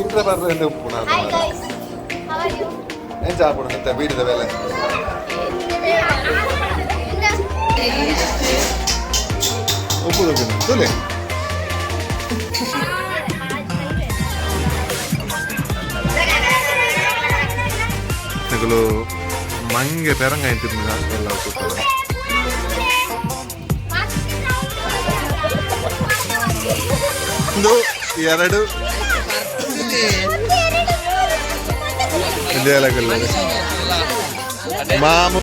Intra ಬರ್ರೆ ಉಪ್ಪು ನಾನು Hi guys, how are you? ಏನು ಚಾ ಕೊಡು ಮತ್ತೆ ಬೀಡಿದ ಮೇಲೆ ಉಪ್ಪು ತಗೊಂಡು ತುಲೆ ನಗಲು ಮಂಗೆ ಪೆರಂಗ ಎಂತಿದ್ದ ಎಲ್ಲ ಕೂತ್ಕೊಳ್ಳ ಒಂದು ಎರಡು ಮಾಮು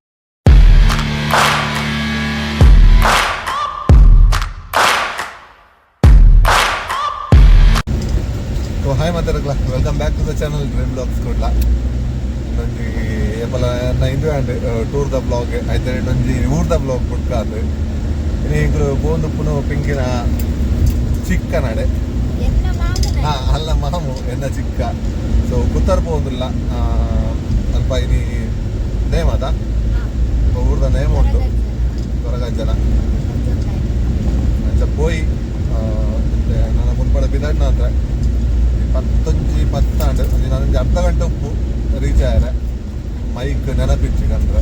ಹಾಯ್ ಮಾತಾಡಕ್ಲ welcome back to the channel dream blogs ಕೊಡ್ಲ ನಂಗೆ ಏಪಲ ಇಂದು ಆ್ಯಂಡ್ ಟೂರ್ ದ ಬ್ಲಾಗ್ ಆಯ್ತು ನಂಜಿ ಊರ್ದ ಬ್ಲಾಗ್ ಕೊಡ್ಕಾದು ಈಗ ಬೋಂದುಪ್ಪುನು ಪಿಂಕಿನ ಚಿಕ್ಕ ನಡೆ ಅಲ್ಲ ಮಾಮು ಎನ್ನ ಚಿಕ್ಕ ಸೊ ಕುತ್ತರ್ ಪೋದಿಲ್ಲ ಅಲ್ಪ ಇನಿ ನೇಮ್ ಅದ ಊರ್ದ ನೇಮ್ ಉಂಟು ಹೊರಗಂಜನ ಅಂಚ ಪೋಯಿ ನನ್ನ ಮುನ್ಪಡ ಬಿದಣ್ಣ ಅಂದ್ರೆ 10 ಆಂಡ್ ನನಗೆ ಅರ್ಧ ಗಂಟೆ ಉಪ್ಪು ರೀಚ್ ಆಯ್ರೆ ಮೈಕ್ ನೆನಪಿಚ್ಚಿ ಕಂಡ್ರೆ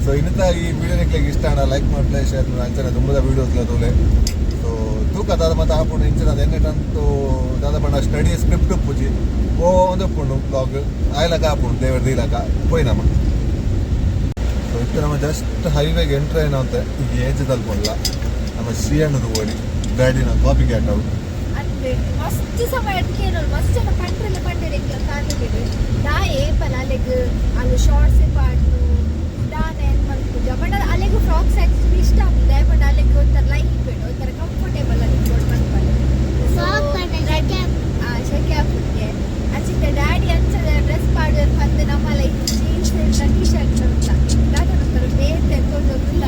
ಸೊ ಇನ್ನಿತ ಈ ವಿಡಿಯೋ ನಿಕ್ಲಿಗೆ ಇಷ್ಟ ಅಣ್ಣ ಲೈಕ್ ಮಾಡ್ಲೇ ಶೇರ್ ಅಂಚನೆ ತುಂಬದ ವೀಡಿಯೋಸ್ ತೋಲೆ ಸೊ ತೂಕ ದಾದ ಮತ್ತೆ ಹಾಕೊಂಡು ಇಂಚಿನ ಎನ್ನೆಟಂತೂ ದಾದ ಬಣ್ಣ ಸ್ಟಡಿ ಸ್ಕ್ರಿಪ್ಟ್ ಉಪ್ಪುಜಿ ಒಂದು ಉಪ್ಪುಂಡು ಬ್ಲಾಗ್ ಆಯ್ಲಕ ಹಾಕೊಂಡು ದೇವರ ದೀಲಕ ಪೋಯ್ ನಮ್ಮ ಸೊ ಇತ್ತು ನಮ್ಮ ಜಸ್ಟ್ ಹೈವೇಗೆ ಎಂಟ್ರ್ ಏನಂತೆ ಈಗ ಏಜ್ ತಲ್ಪಲ್ಲ ನಮ್ಮ ಶ್ರೀಯಣ್ಣದು ಓಡಿ ಗಾಡಿನ ಕಾಪಿ ಕ್ಯಾಟ್ ಔಟ್ ಮಸ್ತ್ ಸಮಯ ಕೇಳೋದು ಮಸ್ತ್ ಜನ ಪಂಡ್ರೆಲ್ಲ ಪಂಡ್ರೆ ಕಾಣಿಬಿಡು ನಾ ಏಪಲ ಅಲ್ಲಿಗೆ ಅಲ್ಲಿ ಶಾರ್ಟ್ಸ್ ಪಾಟು ದಾನೆ ಮಲ್ಪುಜ ಬಟ್ ಅಲ್ಲಿಗೂ ಫ್ರಾಕ್ಸ್ ಆ್ಯಕ್ಚುಲಿ ಇಷ್ಟ ಆಗಿದೆ ಬಟ್ ಅಲ್ಲಿಗೆ ಒಂಥರ ಲೈಟ್ ಬೇಡ ಒಂಥರ ಕಂಫರ್ಟೇಬಲ್ ಅಲ್ಲಿ ಇಟ್ಕೊಂಡು ಮಲ್ಪಲ್ಲ ಶೆಕೆ ಹಾಕ್ಬಿಟ್ಟೆ ಅಚ್ಚಿದ್ದೆ ಡ್ಯಾಡಿ ಅಂಚದ ಡ್ರೆಸ್ ಪಾಡು ಬಂದು ನಮ್ಮಲ್ಲ ಜೀನ್ಸ್ ಟೀ ಶರ್ಟ್ ಅಂತ ದಾದೊಂಥರ ಬೇರೆ ತೆಗೆದುಕೊಂಡೋಗಿಲ್ಲ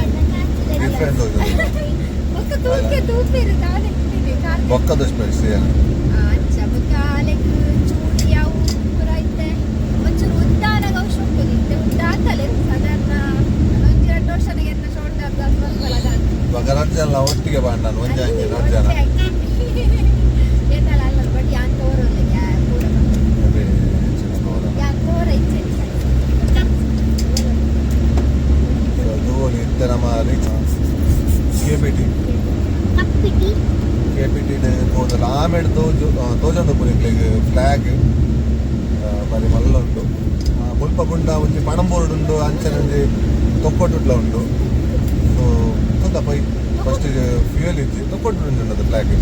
ಒಕ್ಕ ತೂಕೆ ತೂಪಿರು ದಾನೆ ಬೊಕ್ಕದ ಸ್ಪೆಷಲ್ ಅಂಚ ಬೊಕ್ಕ ಅಲೆಗ್ ಚೂಡಿ ಅವು ಪೂರ ಇತ್ತೆ ಒಂಚೂರು ಉದ್ದಾನಾಗ ಅವಶ್ಯ ಹೋಗ್ಬೋದಿತ್ತೆ ಉದ್ದ ಆತಲೆ ಸಾಧಾರಣ ಒಂದು 2 ವರ್ಷನಾಗ ಎನ್ನ ಶೋಲ್ಡರ್ ಸ್ವಲ್ಪ ಬಗರಜ್ಜಲ್ಲ ಒಟ್ಟಿಗೆ ಬಾಂಡ್ ನಾನು ಒಂದೇ ಹಂಗೆ ರಜ್ಜನ ಏನಲ್ಲ ಅಲ್ಲ ಬಟ್ ಯಾನ್ ತೋರಲ್ಲ ಪೂರ ಯಾನ್ ತೋರ ಇচ্ছে ದೂರ ಇತ್ತೆ ನಮ್ಮ KPT ಹೋದಲ್ಲ ಆಮೇಲೆ ತೋಜೊಂದು ಪುರಿಕ್ಲಿಗೆ ಫ್ಲಾಗ್ ಬರೀ ಮಲ್ಲ ಉಂಟು ಮುಲ್ಪ ಬುಂಡ ಒಂಜಿ ಪಣಂಬೋರ್ಡ್ ಉಂಡು ಅಂಚನೆ ತೊಕ್ಕೊಟ್ಟುಡ್ಲ ಉಂಡು ಸೊ ತೊಂದ ಪೈ ಫಸ್ಟ್ ಫ್ಯೂಯಲ್ ಇಜ್ಜಿ ತೊಕ್ಕೊಟ್ಟು ಅದು ಫ್ಲಾಗ್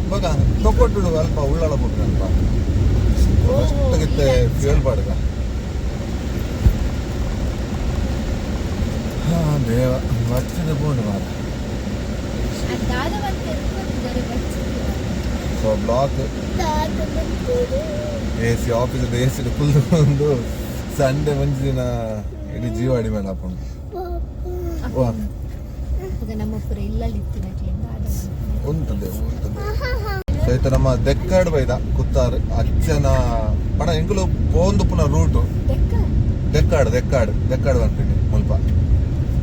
ಇವಾಗ ತೊಕ್ಕೊಟ್ಟು ಅಲ್ಪ ಉಳ್ಳಾಳ ಬಿಟ್ರೆ ಅಲ್ಪ ಫಸ್ಟ್ಗಿತ್ತೆ ಫ್ಯೂಯಲ್ ಪಾಡ್ಗ ದೇವ ಮಚ್ಚಿದ ಬೋಂಡು ಮಾರ ಸೊ ಬ್ಲಾಕ್ ಎ ಸಿ ಆಫೀಸದ ಎ ಸಿ ಫುಲ್ ಒಂದು ಸಂಡೆ ಮಂಜು ದಿನ ಇಡೀ ಜೀವಾಡಿ ಮೇಲೆ ಹಾಕೊಂಡು ಉಂಟದೆ ಸಹಿತ ನಮ್ಮ ದೆಕ್ಕಾಡ್ ಬೈದ ಕುತ್ತಾರು ಅಜ್ಜನ ಪಣ ಎಂಗುಲು ಪೋಂದು ಪುನಃ ರೂಟು ದೆಕ್ಕಾಡ್ ಬಂತೀನಿ ಮುಲ್ಪ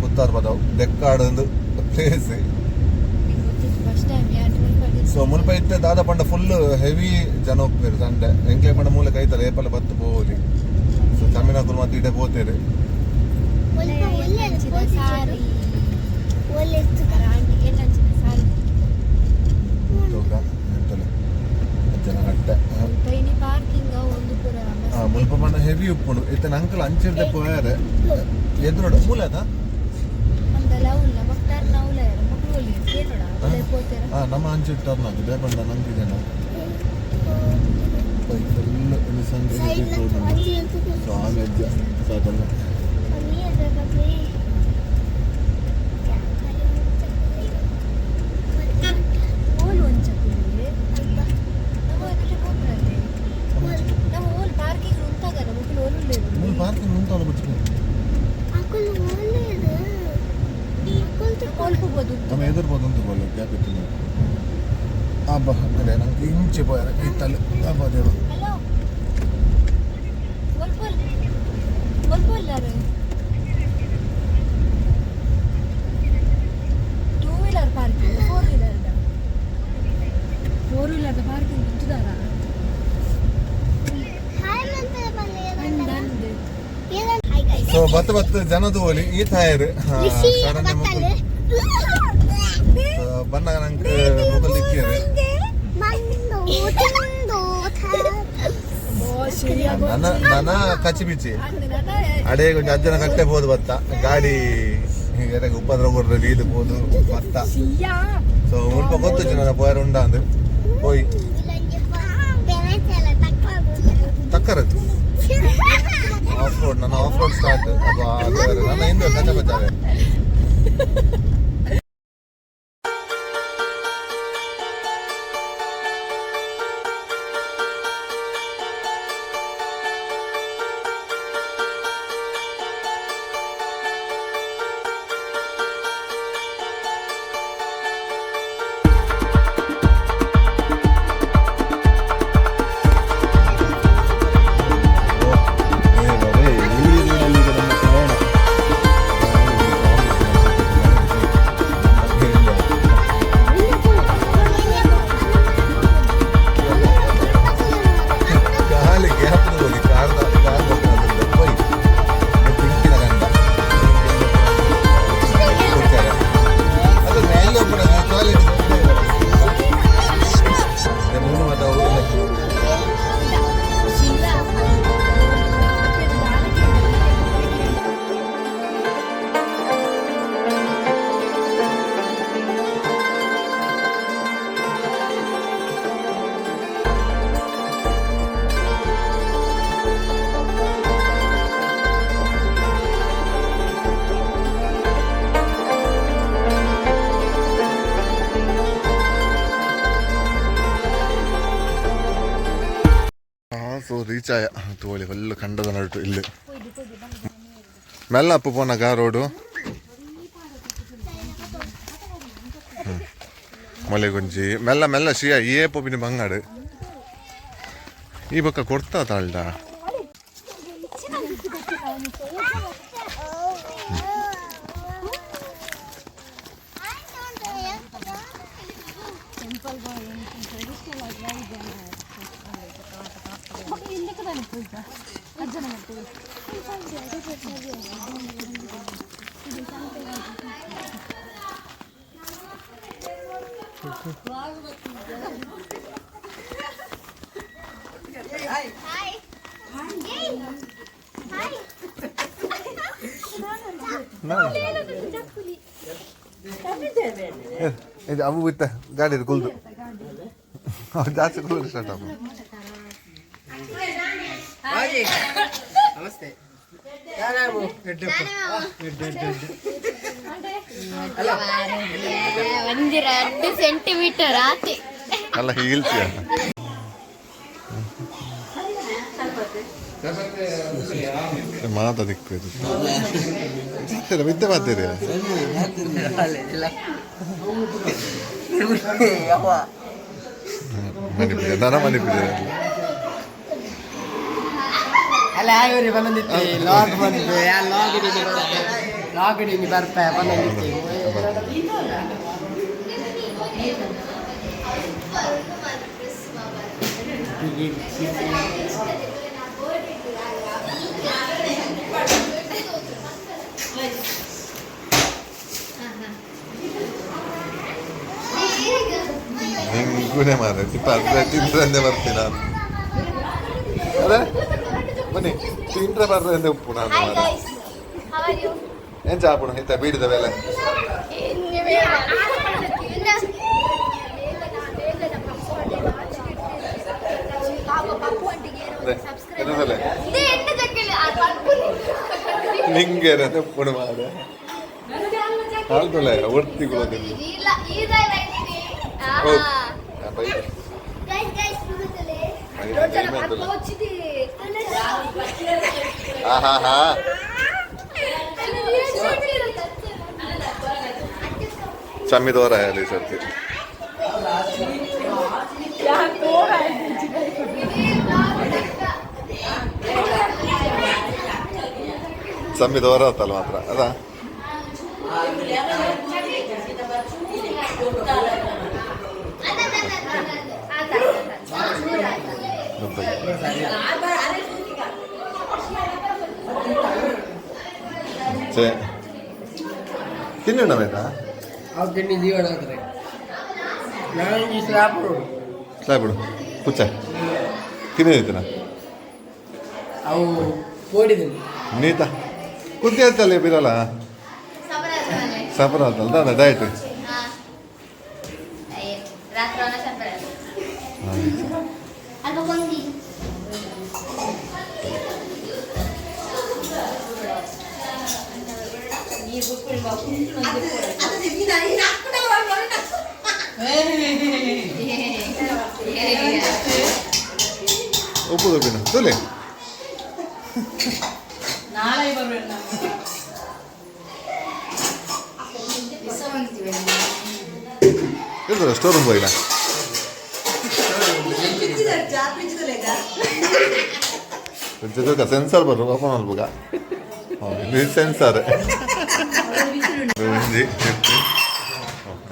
ಕುತ್ತಾರು ಬದವು ದೆಕ್ಕಾಡ್ ಒಂದು ಪ್ಲೇಸ್ ಸೊ ಮುಲ್ಪ ಇತ್ತೆ ದಾದ ಪಂಡ ಫುಲ್ ಹೆವಿ ಜನ ಹೋಗ್ತಾರೆ ಸಂಡೆ ಎಂಕ್ಲೆ ಪಂಡ ಮೂಲಕ ಐತಲ್ಲ ಏಪಲ್ಲ ಬತ್ತು ಹೋಗಿ ಸೊ ತಮಿಳ್ನಾಡು ಮತ್ತೆ ಇಡೆ ಹೋಗ್ತಾರೆ ಜನ ಕಟ್ಟೆ ಮುಲ್ಪ ಪಂಡ ಹೆವಿ ಉಪ್ಪುಂಡು ಇತ್ತೆ ಅಂಕಲ್ ಅಂಚಿರ್ದೆ ಪೋಯಾರೆ ಎದುರೋಡ ಮೂಲ ಅದ ನಮ್ಮ ಅಂಚೆ ಟರ್ನ್ ಬೇಕಂಡ ನಂಗಿದ್ದೇನೆ ಫುಲ್ ಸಂಜೆ ಸ್ವಾಮಿ ಸಾಕಲ್ಲ ಪಾರ್ಕಿಂಗ್ ಉಂಟಲ್ಲ ಬಿಟ್ಟು ನಮ್ಮ ಎದುರ್ಬೋದು ಅಂತ ಬೋಲ್ ಗ್ಯಾಪ್ ಇತ್ತು ಹಬ್ಬ ಅಂದರೆ ನಂಗೆ ಇಂಚೆ ಪೋಯಾರ ಇತ್ತಲ್ಲಿ ಹಬ್ಬ ದೇವ ಬತ್ತ ಬತ್ತ ಜನದ ಹೋಲಿ ಈ ತಾಯರ್ ಸಡನ್ ಬನ್ನ ನಂಗೆ ಮುಗಲ್ ದಿಕ್ಕಿಯರು ನನ್ನ ಕಚ್ಚಿ ಬಿಚ್ಚಿ ಅಡೇ ಕೊಂಚ ಅಜ್ಜನ ಕಟ್ಟೆ ಹೋದ್ ಬತ್ತ ಗಾಡಿ ಉಪದ್ರ ಕೊಡ್ರಿ ಇದು ಹೋದು ಬತ್ತ ಸೊ ಮುಲ್ಪ ಗೊತ್ತು ನನ್ನ ಪೋಯರ್ ಉಂಡ ಅಂದ್ ಹೋಯ್ ತಕ್ಕರದ್ದು of road none of road start ಅದು ನನ್ನ ಹಿಂದೆ ಕಚ್ಚ ಬಚ್ಚಾವೆ ಸೊ ರೀಚ್ ಆಯ ತೋಳಿ ಫುಲ್ ಕಂಡದ ನಟು ಇಲ್ಲಿ ಮೆಲ್ಲ ಅಪ್ಪು ಪೋನಾಗ ರೋಡು ಮೊಲೆಗುಂಜಿ ಮೆಲ್ಲ ಮೆಲ್ಲ ಶಿಯ ಏ ಪೋಪಿನ ಬಂಗಾಡು ಈ ಬೊಕ್ಕ ಕೊಡ್ತಾ ತಾಳ್ಡ ಇದು ಅವು ಬಿತ್ತ ಗಾಡಿ ಕುಲ್ದು ಅವ್ರು ಜಾಸ್ತಿ ಕುಲ್ದು ಸ್ಟಾರ್ಟ್ ಅಪ್ಪ ನಮಸ್ತೆ ಒಂದು 2 ಸೆಂಟಿಮೀಟರ್ ಆತಿ ಅಲ್ಲ ಹೀಲ್ಸ್ ಮಾತಾಡಿಕ್ಬೇಕು ವಿದ್ಯೆ ಮಾತಾಡಿ ಮಣಿಪಿದೆ ದನ ಮಣಿಪಿದೆ ಅಲ್ಲ ಇವ್ರಿ ಬಂದಿತ್ತು ಲಾಗ್ ಬಂದಿದ್ದು ಲಾಗ್ ಹಿಡಿದು ಬರ್ತಾ ಬಂದಿತ್ತು ನಿಂಗೂನೆ ಮಾರ ತಿಂದ್ರೆ ಬರ್ತೀನಿ ನಾನು ಅದೇ ಬನ್ನಿ ತಿಂದ್ರೆ ಬರ್ರೆ ಉಪ್ಪು ನಾನು ಏನ್ ಚಾಪುಣ ಇಂತ ಬೀಡಿದ ವೇಳೆ ನಿಂಗೆ ಉಪ್ಪುಣ ಮಾಡ ಆಳ್ತೊಲೆ ಒರ್ತಿಕೊಳ್ಳೋದಿಲ್ಲ चम्मी तो रहा है सर चम्मी तो रहा होता मात्र अदा ಅಂಚೆ ತಿನ್ನೋಣ ಆಯ್ತಾ ಅವು ತಿಂಡಿ ಜೀವನ ಆಗ್ತದೆ ನಾನು ಈ ಸ್ಲಾಬ್ ಬಿಡು ಕುಚ್ಚ ತಿನ್ನೋದಿತ್ತನ ಅವು ಓಡಿದ್ದೀನಿ ನೀತ ಕುದ್ದಿ ಅಂತಲ್ಲ ಬಿರಲ್ಲ ಸಫರ ಅಂತಲ್ಲ ದಾದ ಡಯಟ್ ಉಪ್ಪು ದುಬ್ಬಿನ ತುಲೆ ನಾಳೆ ಬರ್ಬೇಕು ಇರ್ತದೆ ಸ್ಟೋರ್ ರೂಮ್ ಹೋಗಿಲ್ಲ ಸೆನ್ಸರ್ ಬರು ಓಪನ್ ಮಾಡ್ಬೋಗ ಇದು ಸೆನ್ಸರ್ ಒಂಜಿ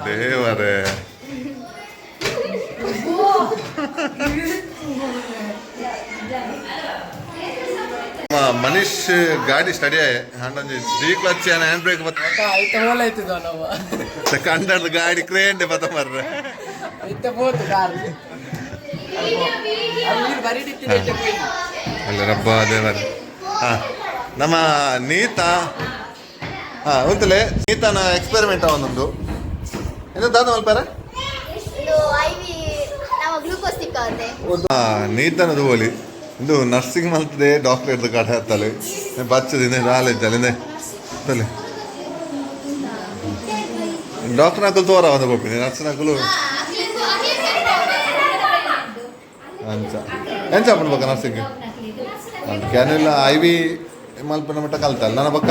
ದೇವರೇ ಮನೀಶ್ ಗಾಡಿ ಸ್ಟಡಿ ಹಂಡೊಂಜಿ ಡಿ ಕ್ಲಚ್ ಹ್ಯಾಂಡ್ ಬ್ರೇಕ್ ಐತೆ ಓಲ ಆಯ್ತದ ನಾವು ಕಂಡದ್ದು ಗಾಡಿ ಕ್ರೇನ್ ಬತ್ತ ಮರ್ರೆ ಐತೆ ಹೋತು ಕಾರ್ ಅಲ್ಲಿ ಬರಿಡಿತ್ತಿದೆ ಐತೆ ಹೋಗಿ ಅಲ್ಲ ರಬ್ಬ ದೇವರ ಹಾಂ ನಮ್ಮ ನೀತಾ ಹಾಂ ಉಂತಲೆ ನೀತಾನ ಎಕ್ಸ್ಪೆರಿಮೆಂಟ್ ಒಂದೊಂದು ಏನು ದಾದ ಮಲ್ಪಾರ ನೀತನದು ಹೋಲಿ ಇದು ನರ್ಸಿಂಗ್ ಮಲ್ತದೆ ಡಾಕ್ಟರ್ ಇರ್ದು ಕಾಟ ಹತ್ತಲೆ ಬಚ್ಚದಿದೆ ನಾಲೆಜ್ಜಲ್ಲಿ ತಲೆ ಡಾಕ್ಟರ್ ಹಾಕಲು ತೋರ ಒಂದು ಕೊಪ್ಪಿನಿ ನರ್ಸಿನ ಹಾಕಲು ಅಂಚ ಎಂಚ ಮಾಡ್ಬೇಕ ನರ್ಸಿಂಗ್ ಕ್ಯಾನೆಲ್ಲ ಐ ವಿ ಮಲ್ಪನ ಮಟ್ಟ ಕಲ್ತಲ್ಲ ನನ್ನ ಪಕ್ಕ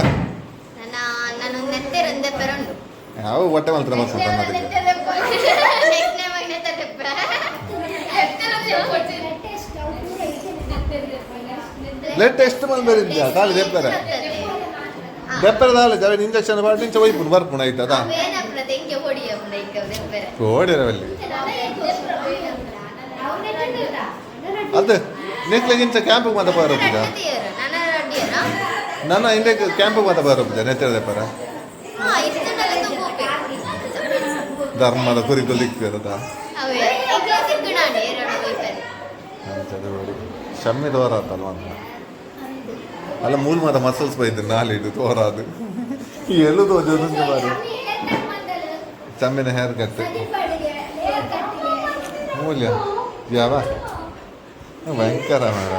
ಯಾವ ಹೊಟ್ಟೆ ಮಲ್ತರ ಬರ್ಸ ಬ್ಲಡ್ ಟೆಸ್ಟ್ ಮಲ್ಬೇರಿದ್ಯಾ ಕಾಲಿ ದೆಪ್ಪರೆ ದೆಪ್ಪರೆ ದಾಲೆ ಇಂಜೆಕ್ಷನ್ ಮಾಡಿ ನಿಂಚ ಒಯ್ಪುನು ಬರ್ಪುಣ ಆಯ್ತದ ಓಡಿರವಲ್ಲಿ ಅದು ನೆಕ್ಲೆಗಿಂಚ ಕ್ಯಾಂಪಿಗೆ ಮಾತ ಬರೋದಿದ ನನ್ನ ಹಿಂದೆ ಕ್ಯಾಂಪಿಗೆ ಮಾತ ಬರೋದಿದ ನೆತ್ತಿರ ದೆಪ್ಪರ ಧರ್ಮದ ಕುರಿಗೊಲಿಕ್ಕಿರದ ಶಮ್ಮಿ ತೋರಾತಲ್ವ ಅಂತ ಅಲ್ಲ ಮೂಲ ಮಾತ ಮಸಲ್ಸ್ ಬೈದು ನಾಲಿಡು ತೋರಾದು ಎಳುದು ಜೊಂದು ಬಾರಿ ಚಮ್ಮಿನ ಹೇರ್ ಕಟ್ ಮೂಲ್ಯ ಯಾವ ಭಯಂಕರ ಮೇಡ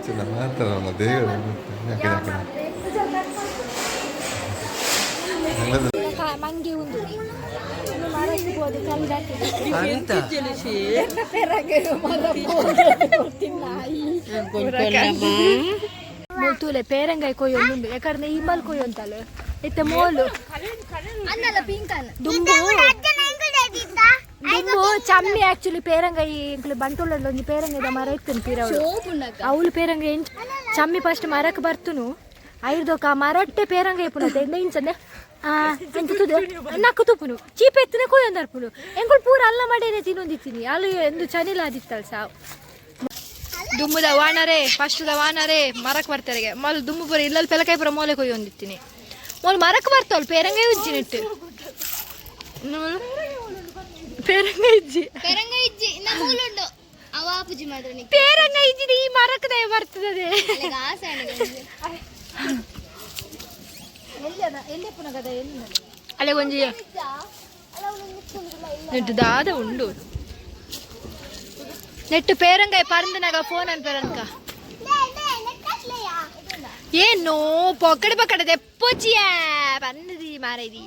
ಚಿನ್ನ ಮಾತಾಡಲ್ಲ ದೇವ ಮಂಗೆ ಒಂದು ಮರಕ್ಕಿಬೋದು ಕಲ್ದಾಕಿ ಪೇರಂಗಾಯಿ ಕೊಯ್ಯೊಂದು ಯಾಕಂದ್ರೆ ಹಿಂಬಲ್ ಕೊಯ್ಯೊಂತಲ್ಲ ಇತ್ತೆ ಮೋಲು ಅನ್ನಲ್ಲ ಪಿಂಕ್ ಅನ್ನ ದುಂಬು ಚಮ್ಮಿ ಆಕ್ಚುಲಿ ಪೇರಂಗಾಯಿ ಇಂಕ್ಲು ಬಂಟುಳ್ಳಲ್ಲಿ ಒಂದು ಪೇರಂಗೈದ ಮರ ಇತ್ತು ಪೀರವಳು ಅವಳು ಪೇರಂಗಾಯಿ ಚಮ್ಮಿ ಫಸ್ಟ್ ಮರಕ್ಕೆ ಬರ್ತನು ಐರ್ದೋಕ ಮರಟ್ಟೆ ಪೇರಂಗಾಯಿ ಪುನತೆ ಇಂಚಂದೆ ನಕ್ಕು ತುಪ್ಪುನು ಚೀಪ ಎತ್ತಿನ ಕೊಯ್ಯೊಂದರ್ಪುನು ಎಂಗಳು ಪೂರ ಅಲ್ಲ ಮಾಡೇನೆ ತಿನ್ನೊಂದಿತ್ತೀನಿ ಅಲ್ಲಿ ಎಂದು ಚನಿಲಾದಿತ್ತಲ್ಲ ಸಾವು ದುಮ್ಮುದ ವಾಣರೇ ಫಸ್ಟ್ದ ವಾಣರೇ ಮರಕ್ಕೆ ಬರ್ತಾರೆ ಮಲ್ ದುಮ್ಮು ಪುರ ಇಲ್ಲಲ್ಲಿ ಪೆಲಕಾಯಿ ಪುರ ಮೋಲೆ ಕೊಯ್ಯೊಂದಿತ್ತೀನಿ ಮೊಲ್ ಮರಕ್ಕೆ ಬರ್ತಾವಳು ಪೇರಂಗಾಯಿ ಉಜ್ಜಿನಿಟ್ಟು ಪೇರಂಗಾಯಿ ಇಜ್ಜಿ ಪೇರಂಗಾಯಿ ಇಜ್ಜಿದ ಈ ಮರಕ್ಕದೆ ಬರ್ತದೆ ಅಲ್ಲೇ ಒಂಜಿ ನೆಟ್ಟು ದಾದ ಉಂಡು ನೆಟ್ಟು ಪೇರಂಗಾಯಿ ಪರಂದನಾಗ ಫೋನ್ ಅನ್ಪೇರನ್ಕ ಏನು ಪೊಕ್ಕಡೆ ಪಕ್ಕಡೆ ತೆಪ್ಪೋಚಿಯ ಪಂದದಿ ಮಾರೈದಿ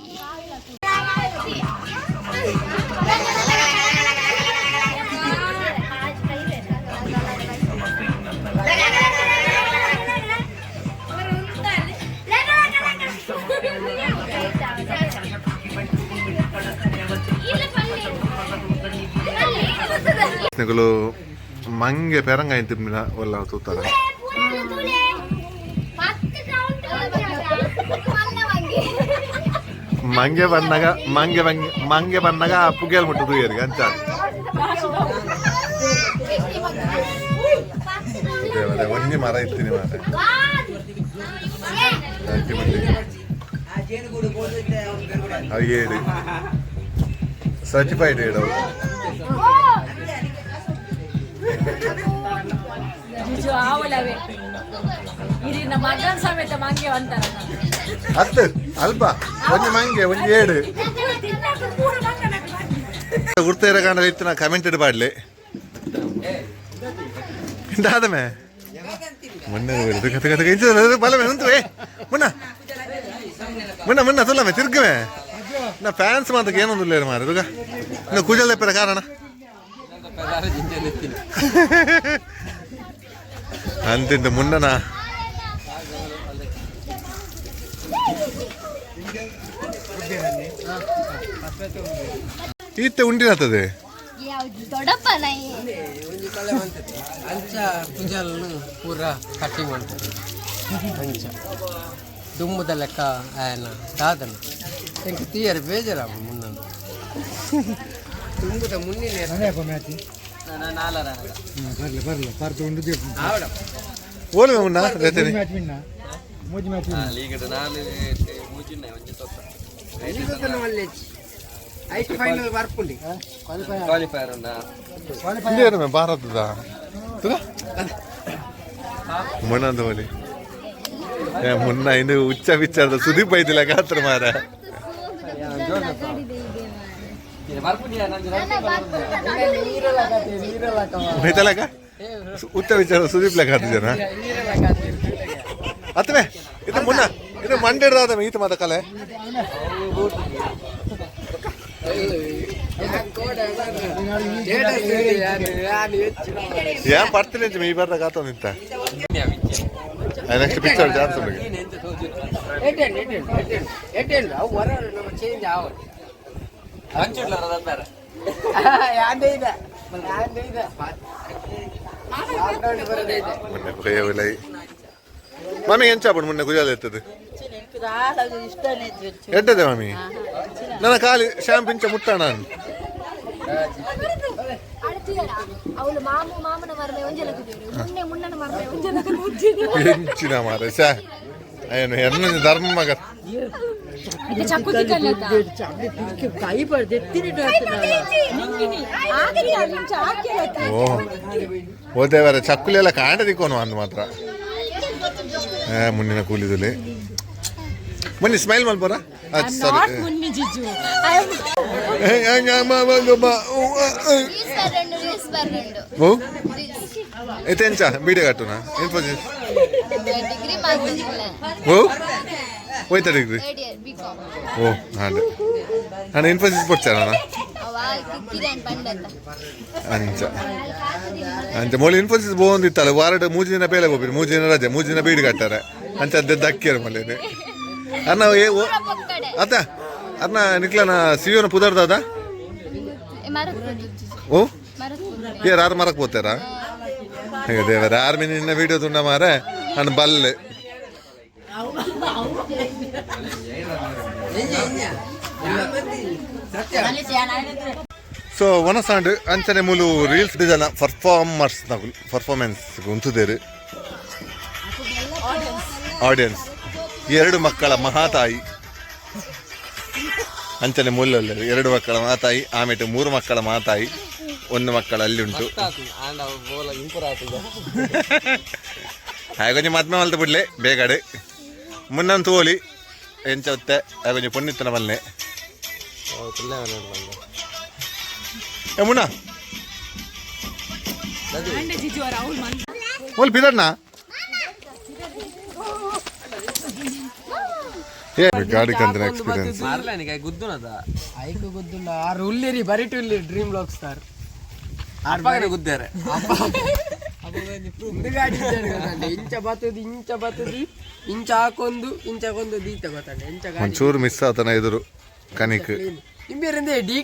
ಮಂಗೆ ಪೆರಂಗಾಯಿ ತಿಮ್ಮಿನ ಒಲ್ಲ ತೂತಾರ ಮಂಗೆ ಬಂದಾಗ ಮಂಗೆ ಬಂದಾಗ ಪುಗೇಲ್ ಮುಟ್ಟದು ಏರಿಗೆ ಅಂತ ದೇವರೇ ಒಂಜಿ ಮರ ಇತ್ತೀನಿ ಮಾರೆ ಅವು ಏಡು ಸರ್ಟಿಫೈಡ್ ಏಡು ಆವಲವೇ ಇರಿನ ಮಗನ್ ಸಮೇತ ಮಂಗೆ ಅಂತಾರ ಹತ್ತು ಅಲ್ಪ ಒಂಜಿ ಮಂಗೆ ಒಂಜಿ ಏಡು ಗುರ್ತೇರ ಕಾಂಡ ಇತ್ತು ನಾ ಕಮೆಂಟ್ ಇಡಬಾಡ್ಲಿ ಇಂದಾದಮೆ ಮೊನ್ನೆ ಕತೆ ಕತೆ ಕತೆ ಬಲಮೆ ಉಂಟುವೆ ಮುನ್ನ ಮುನ್ನ ಮುನ್ನ ತುಲ್ಲಮೆ ತಿರ್ಗಮೆ ನಾ ಫ್ಯಾನ್ಸ್ ಮಾತಕ್ಕೆ ಏನೊಂದು ಇಲ್ಲ ಮಾರ ಇವಾಗ ಇನ್ನು ಕೂಜಲ್ ತೆಪ್ಪರ ಕಾರಣ ಅಂತಿಂದು ಮುನ್ನನ ಈತೆ ಉಂಡಿನತ್ತದೆ ದೊಡ್ಡಪ್ಪ ನೈ ಅಂಚ ಪೂಜಾలను ಪೂರ ಕಟ್ಟಿಂಗ್ ಮಾಡ್ತಾರೆ ಅಂಚ ದುಮ್ಮದ ಲೆಕ್ಕ ఆయన దాదన ఇంక తీయరు బేజరాము మున్న దుమ్ముద మున్నినే ಓಲ್ಮೆ ಮುನ್ನ ರೇತೇನೆ ಐದು ಫೈನಲ್ ಬರ್ಪುಂಡಿ ಕ್ವಾಲಿಫೈರ್ ಇಂಡಿಯಾ ಭಾರತದ ಮುನ್ನಂದು ಹೋಲಿ ಮುನ್ನ ಇನ್ನು ಉಚ್ಚ ವಿಚಾರದ ಸುದೀಪ್ ಐತಿಲ್ಲ ಗಾತ್ರ ಮಾರ ಹೋಯ್ತಲಕ ಉಚ್ಚ ವಿಚಾರ ಸುದೀಪ್ ಲೆಕ್ಕ ಹಾಕ್ತಿದ್ದೇನ ಅತ್ತವೆ ಇದು ಮುನ್ನ ಇದು ಮಂಡ್ಯದ ಈತ ಮಾತ ಕಲೆ ಏನ್ ಪಡ್ತೀನಿ ಈ ಬರ್ದಾಗ ಆತ ನಿಂತ ನೆಕ್ಸ್ಟ್ ಪಿಕ್ಚರ್ ಜಾನ್ಸ್ ಮಾಮಿ ಏನ್ ಚಾಪಡ್ ಮುನ್ನೆ ಗುಜಾಲ ಎತ್ತದು ಎಡ್ಡದೆ ಮಾಮಿ ನನ್ನ ಕಾಲಿ ಶಾಂಪಿಂಚ ಮುಟ್ಟಣ ಅವಳು ಮಾಮನ ಮರಲೆ ಒಂಜಲಕ್ಕೆ ಮುನ್ನೆ ಮುನ್ನನ ಮರಲೆ ಹೆಂಚಿನ ಮಾರ ಸಾ ಏನು ಹೆಣ್ಣ ಧರ್ಮ ಮಗ ಓ ದೇವರ ಚಕ್ಕುಲಿ ಎಲ್ಲ ಕಾಂಡದಿಕ್ಕೋನು ಅಂದ್ ಮಾತ್ರ ಮುನ್ನಿನ ಕೂಲಿದಲ್ಲಿ ಮುನ್ನಿ ಸ್ಮೈಲ್ ಮಲ್ಬೋರ ಓ ಎಂಚ ಬೀಡೆ ಕಟ್ಟುನ ಇನ್ಫೋಸಿಸ್ ಓ ಹೋಯ್ತಾ ಡಿಗ್ರಿ ಓ ಹಾಂಡೆ ಹಾಂ ಇನ್ಫೋಸಿಸ್ ಕೊಡ್ತಾರ ಅಂಚ ಅಂಚ ಮೊಳಿ ಇನ್ಫೋಸಿಸ್ ಬೋಂದಿತ್ತಲ್ಲ ವಾರಡ್ ಮೂಜಿ ದಿನ ಬೇಲೆ ಹೋಗ್ಬಿರಿ ಮೂಜಿ ದಿನ ರಜೆ ಮೂಜಿ ದಿನ ಬೀಡು ಕಟ್ಟಾರೆ ಅಂಚ ಅದ್ದೆದ್ದು ಅಕ್ಕಿಯರು ಮಲ್ಲೇನೆ ಅನ್ನ ಅದ ಅನ್ನ ನಿಕ್ಲನ ಸಿಯೋನ ಪುದರ್ದ ಓ ಯಾರು ಮರಕ್ ಹೋಗ್ತಾರ ಈಗ ದೇವರ ಆರ್ಮಿ ನಿನ್ನ ವಿಡಿಯೋ ತುಂಡ ಮಾರೆ ನಾನು ಬಲ್ಲೆ ಸೊ ಒನಸಾಂಡ್ ಅಂಚನೆ ಮೂಲು ರೀಲ್ಸ್ ಡಿಸೈನ್ ಪರ್ಫಾರ್ಮೆನ್ಸ್ ಉಂತುದೇರು ಆಡಿಯನ್ಸ್ ಎರಡು ಮಕ್ಕಳ ಮಹಾತಾಯಿ ಅಂಚನೆ ಮೂಲಲ್ಲಿ ಎರಡು ಮಕ್ಕಳ ಮಾತಾಯಿ ಆಮೇಲೆ 3 ಮಕ್ಕಳ ಮಾತಾಯಿ 1 ಮಕ್ಕಳ ಅಲ್ಲಿ ಉಂಟು ಹಾಗೊಂದು ಮದ್ಮೆ ಮಲ್ತು ಬಿಡ್ಲೆ ಬೇಗಡೆ ಮುನ್ನಂತೂ ಹೋಲಿ ಎಂಚತ್ತೆ ಹಾಗೊಂದು ಪುಣ್ಯತ್ತನ ಮಲ್ಲೆ ಮುನ್ನ ಹೋಲ್ ಬಿದಣ್ಣ ಗಾಡಿ ಕಂತಿನ ಎಕ್ಸ್ಪೀರಿಯನ್ಸ್ గుద్దునదా ఐకు గుద్దున ఆరు ఉల్లిరి బరిటి ఉల్లి డ్రీమ్ బ్లాక్ స్టార్ ఆర్పాగనే గుద్దారు ముందు ಗಾಡಿ ಇದ್ದಾರೆ ಕదండి ಇಂಚ ಬತ್ತದಿ ಇಂಚ ಹಾಕೊಂದು ದೀತ ಗೊತ್ತಂడి ಇಂಚ ಗಾಡಿ ಒಂಚೂರು ಮಿಸ್ ಆತನ ಎದುರು ಕನಿಕ್ ನಿಮ್ಮೇರಿಂದೆ ಡಿ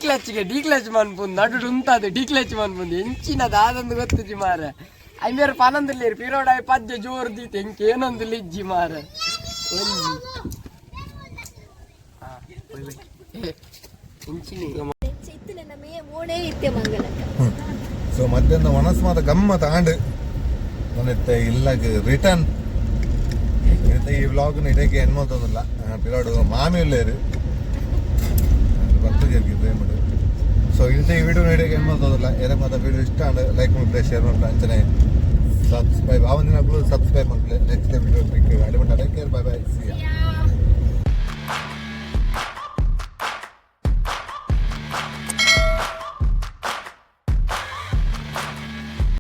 ಕ್ಲಚ್ ಮನ್ಪುಂದು ನಡು ಉಂತದು ಡಿ ಕ್ಲಚ್ ಮನ್ಪುಂದು ಎಂಚಿನದು ಆದೊಂದು ಗೊತ್ತಿಜ್ಜಿ ಮಾರ ಐಮೇರು ಪನಂದಿಲ್ಲೇರು ಪಿರೋಡಾಯಿ ಪದ್ಯ ಜೋರು ದೀತೆ ಎಂಕೇನೊಂದು ಲಿಜ್ಜಿ ಮಾರ ಸೊ ಮಧ್ಯಾಹ್ನ ಒಣಸ್ ಮಾತ ಗಮ್ಮತ್ ಆಂಡ್ ನನ್ನತ್ತೆ ಇಲ್ಲಾಗ ರಿಟರ್ನ್ ಈ ವ್ಲಾಗ್ನ ಇಡಕ್ಕೆ ಏನು ಮಾಡ್ತೋದಿಲ್ಲ ಪಿರಾಡು ಮಾಮಿ ಇಲ್ಲೇರು ಬರ್ತು ಜರ್ಗಿದ್ರೆ ಮಾಡು ಸೊ ಇಂಥ ಈ ವಿಡಿಯೋ ಇಡಕ್ಕೆ ಏನು ಮಾಡ್ತೋದಿಲ್ಲ ಏನಕ್ಕೆ ಮಾತ್ರ ವಿಡಿಯೋ ಇಷ್ಟ ಅಂದ್ರೆ ಲೈಕ್ ಮಾಡ್ಬಿಟ್ಟೆ ಶೇರ್ ಮಾಡ್ಬಿಟ್ಟೆ ಅಂಚನೆ ಸಬ್ಸ್ಕ್ರೈಬ್ ಆವೊಂದಿನ ಸಬ್ಸ್ಕ್ರೈಬ್ ಮಾಡ್ಬಿಟ್ಟೆ ನೆಕ್ಸ್ಟ್ ವಿಡಿಯೋ ಪಿಕ್ ಅಡಿಬಿಟ್ಟು take care bye bye see ya Yeah.